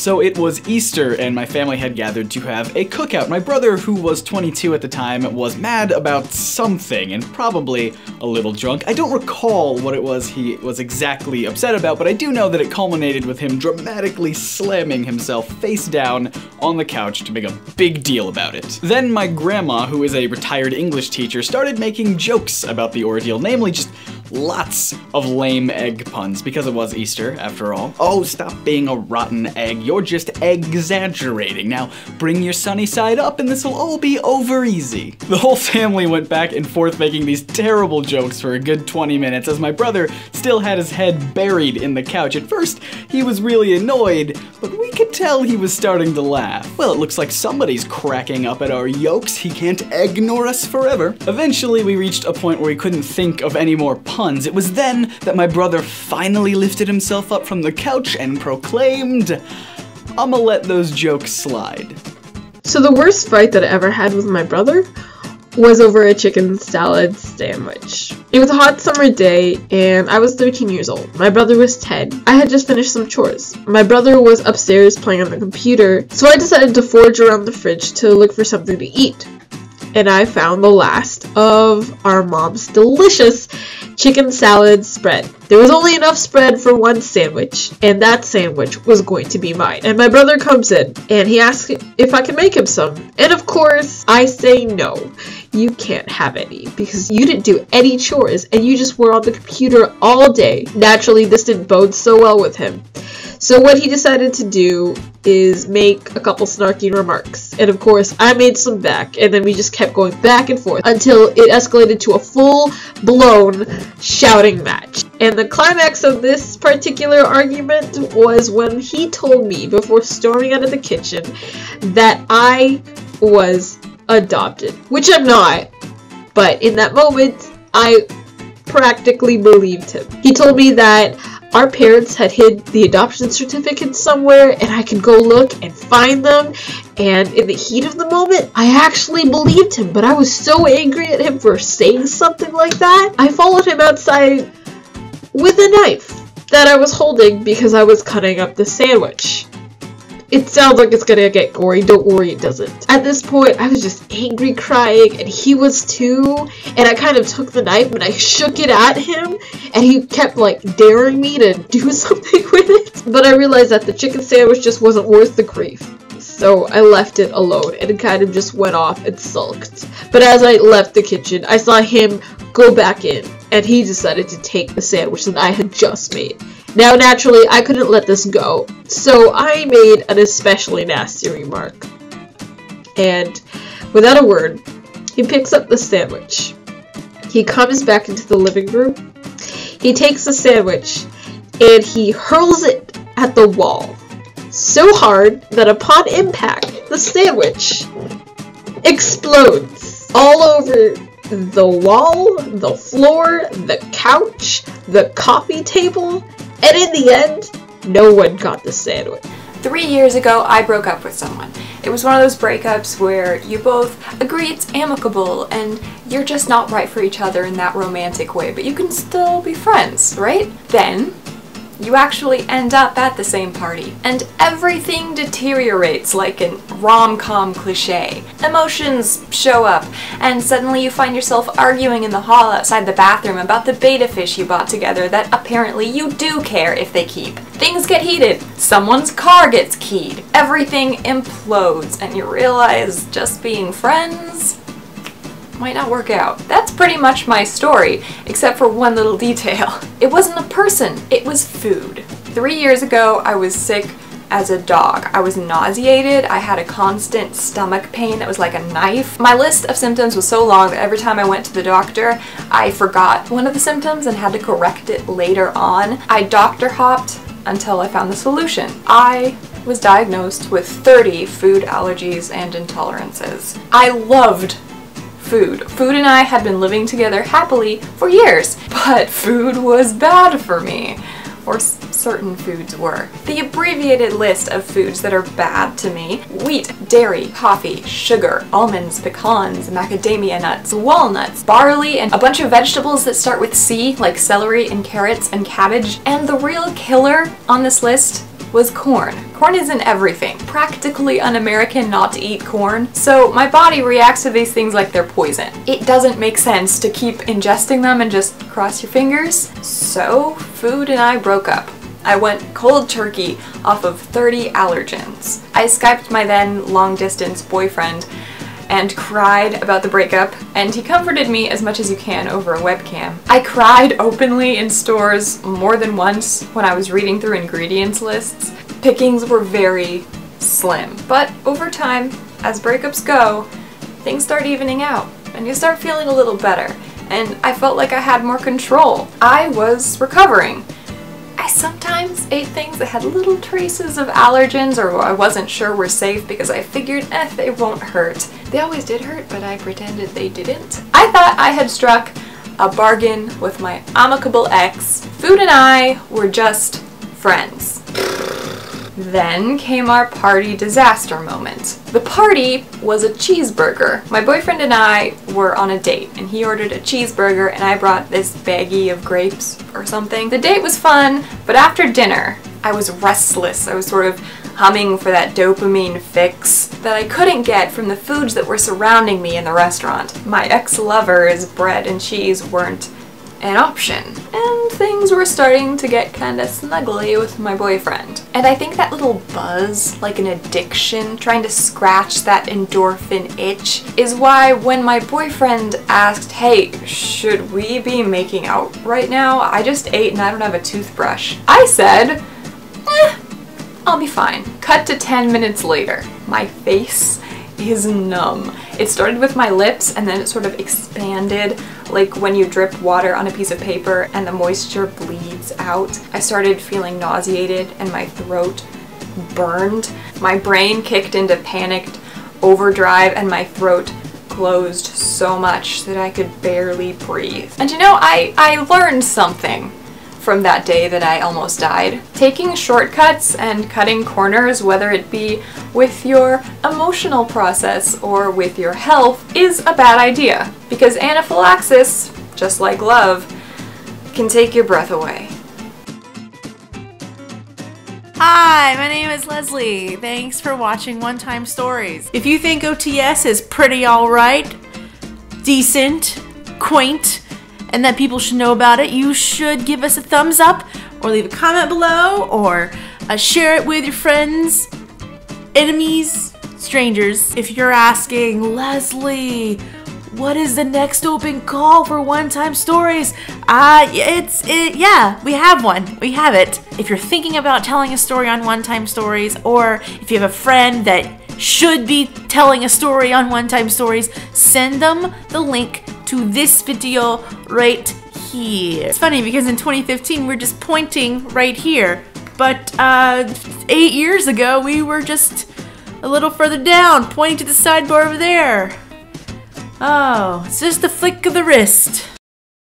So it was Easter, and my family had gathered to have a cookout. My brother, who was 22 at the time, was mad about something, and probably a little drunk. I don't recall what it was he was exactly upset about, but I do know that it culminated with him dramatically slamming himself face down on the couch to make a big deal about it. Then my grandma, who is a retired English teacher, started making jokes about the ordeal, namely just lots of lame egg puns, because it was Easter, after all. Oh, stop being a rotten egg, you're just exaggerating. Now, bring your sunny side up and this will all be over easy. The whole family went back and forth making these terrible jokes for a good 20 minutes as my brother still had his head buried in the couch. At first, he was really annoyed, but we could tell he was starting to laugh. Well, it looks like somebody's cracking up at our jokes. He can't ignore us forever. Eventually, we reached a point where we couldn't think of any more puns. It was then that my brother finally lifted himself up from the couch and proclaimed, "I'ma let those jokes slide." So the worst fight that I ever had with my brother was over a chicken salad sandwich. It was a hot summer day and I was 13 years old. My brother was 10. I had just finished some chores. My brother was upstairs playing on the computer, so I decided to forage around the fridge to look for something to eat. And I found the last of our mom's delicious chicken salad spread. There was only enough spread for one sandwich, and that sandwich was going to be mine. And my brother comes in, and he asks if I can make him some. And of course, I say no. You can't have any, because you didn't do any chores, and you just were on the computer all day. Naturally, this didn't bode so well with him. So what he decided to do is make a couple snarky remarks. And of course, I made some back, and then we just kept going back and forth until it escalated to a full-blown shouting match. And the climax of this particular argument was when he told me, before storming out of the kitchen, that I was adopted. Which I'm not, but in that moment, I practically believed him. He told me that our parents had hid the adoption certificate somewhere and I could go look and find them, and in the heat of the moment, I actually believed him, but I was so angry at him for saying something like that. I followed him outside with a knife that I was holding because I was cutting up the sandwich. It sounds like it's gonna get gory, don't worry, it doesn't. At this point, I was just angry, crying, and he was too, and I kind of took the knife and I shook it at him, and he kept like daring me to do something with it. But I realized that the chicken sandwich just wasn't worth the grief. So I left it alone and kind of just went off and sulked. But as I left the kitchen, I saw him go back in, and he decided to take the sandwich that I had just made. Now, naturally, I couldn't let this go, so I made an especially nasty remark. And without a word, he picks up the sandwich. He comes back into the living room. He takes the sandwich and he hurls it at the wall so hard that upon impact, the sandwich explodes all over the wall, the floor, the couch, the coffee table, and in the end, no one got the sandwich. 3 years ago, I broke up with someone. It was one of those breakups where you both agree it's amicable and you're just not right for each other in that romantic way, but you can still be friends, right? Then, you actually end up at the same party, and everything deteriorates like a rom-com cliche. Emotions show up, and suddenly you find yourself arguing in the hall outside the bathroom about the betta fish you bought together that apparently you do care if they keep. Things get heated, someone's car gets keyed, everything implodes, and you realize just being friends might not work out. That's pretty much my story, except for one little detail. It wasn't a person, it was food. 3 years ago, I was sick as a dog. I was nauseated, I had a constant stomach pain that was like a knife. My list of symptoms was so long that every time I went to the doctor, I forgot one of the symptoms and had to correct it later on. I doctor hopped until I found the solution. I was diagnosed with 30 food allergies and intolerances. I loved food. Food and I had been living together happily for years, but food was bad for me. Or certain foods were. The abbreviated list of foods that are bad to me: wheat, dairy, coffee, sugar, almonds, pecans, macadamia nuts, walnuts, barley, and a bunch of vegetables that start with C, like celery and carrots and cabbage. And the real killer on this list was corn. Corn is in everything. Practically un-American not to eat corn. So my body reacts to these things like they're poison. It doesn't make sense to keep ingesting them and just cross your fingers. So food and I broke up. I went cold turkey off of 30 allergens. I Skyped my then long-distance boyfriend and cried about the breakup, and he comforted me as much as you can over a webcam. I cried openly in stores more than once when I was reading through ingredients lists. Pickings were very slim, but over time, as breakups go, things start evening out, and you start feeling a little better, and I felt like I had more control. I was recovering. I sometimes ate things that had little traces of allergens or I wasn't sure were safe because I figured, they won't hurt. They always did hurt, but I pretended they didn't. I thought I had struck a bargain with my amicable ex. Food and I were just friends. Then came our party disaster moment. The party was a cheeseburger. My boyfriend and I were on a date, and he ordered a cheeseburger, and I brought this baggie of grapes or something. The date was fun, but after dinner, I was restless. I was sort of humming for that dopamine fix that I couldn't get from the foods that were surrounding me in the restaurant. My ex-lover's bread and cheese weren't an option, and things were starting to get kinda snuggly with my boyfriend. And I think that little buzz, like an addiction, trying to scratch that endorphin itch, is why when my boyfriend asked, hey, should we be making out right now? I just ate and I don't have a toothbrush. I said, I'll be fine. Cut to 10 minutes later. My face is numb. It started with my lips and then it sort of expanded like when you drip water on a piece of paper and the moisture bleeds out. I started feeling nauseated and my throat burned. My brain kicked into panicked overdrive and my throat closed so much that I could barely breathe. And you know, I learned something from that day that I almost died. Taking shortcuts and cutting corners, whether it be with your emotional process or with your health, is a bad idea. Because anaphylaxis, just like love, can take your breath away. Hi, my name is Leslie. Thanks for watching One Time Stories. If you think OTS is pretty alright, decent, quaint, and that people should know about it, you should give us a thumbs up or leave a comment below or share it with your friends, enemies, strangers. If you're asking, Leslie, what is the next open call for One Time Stories? Yeah, we have one. We have it. If you're thinking about telling a story on One Time Stories, or if you have a friend that should be telling a story on One Time Stories, send them the link to this video right here. It's funny because in 2015 we're just pointing right here, but 8 years ago we were just a little further down, pointing to the sidebar over there. Oh, it's just a flick of the wrist.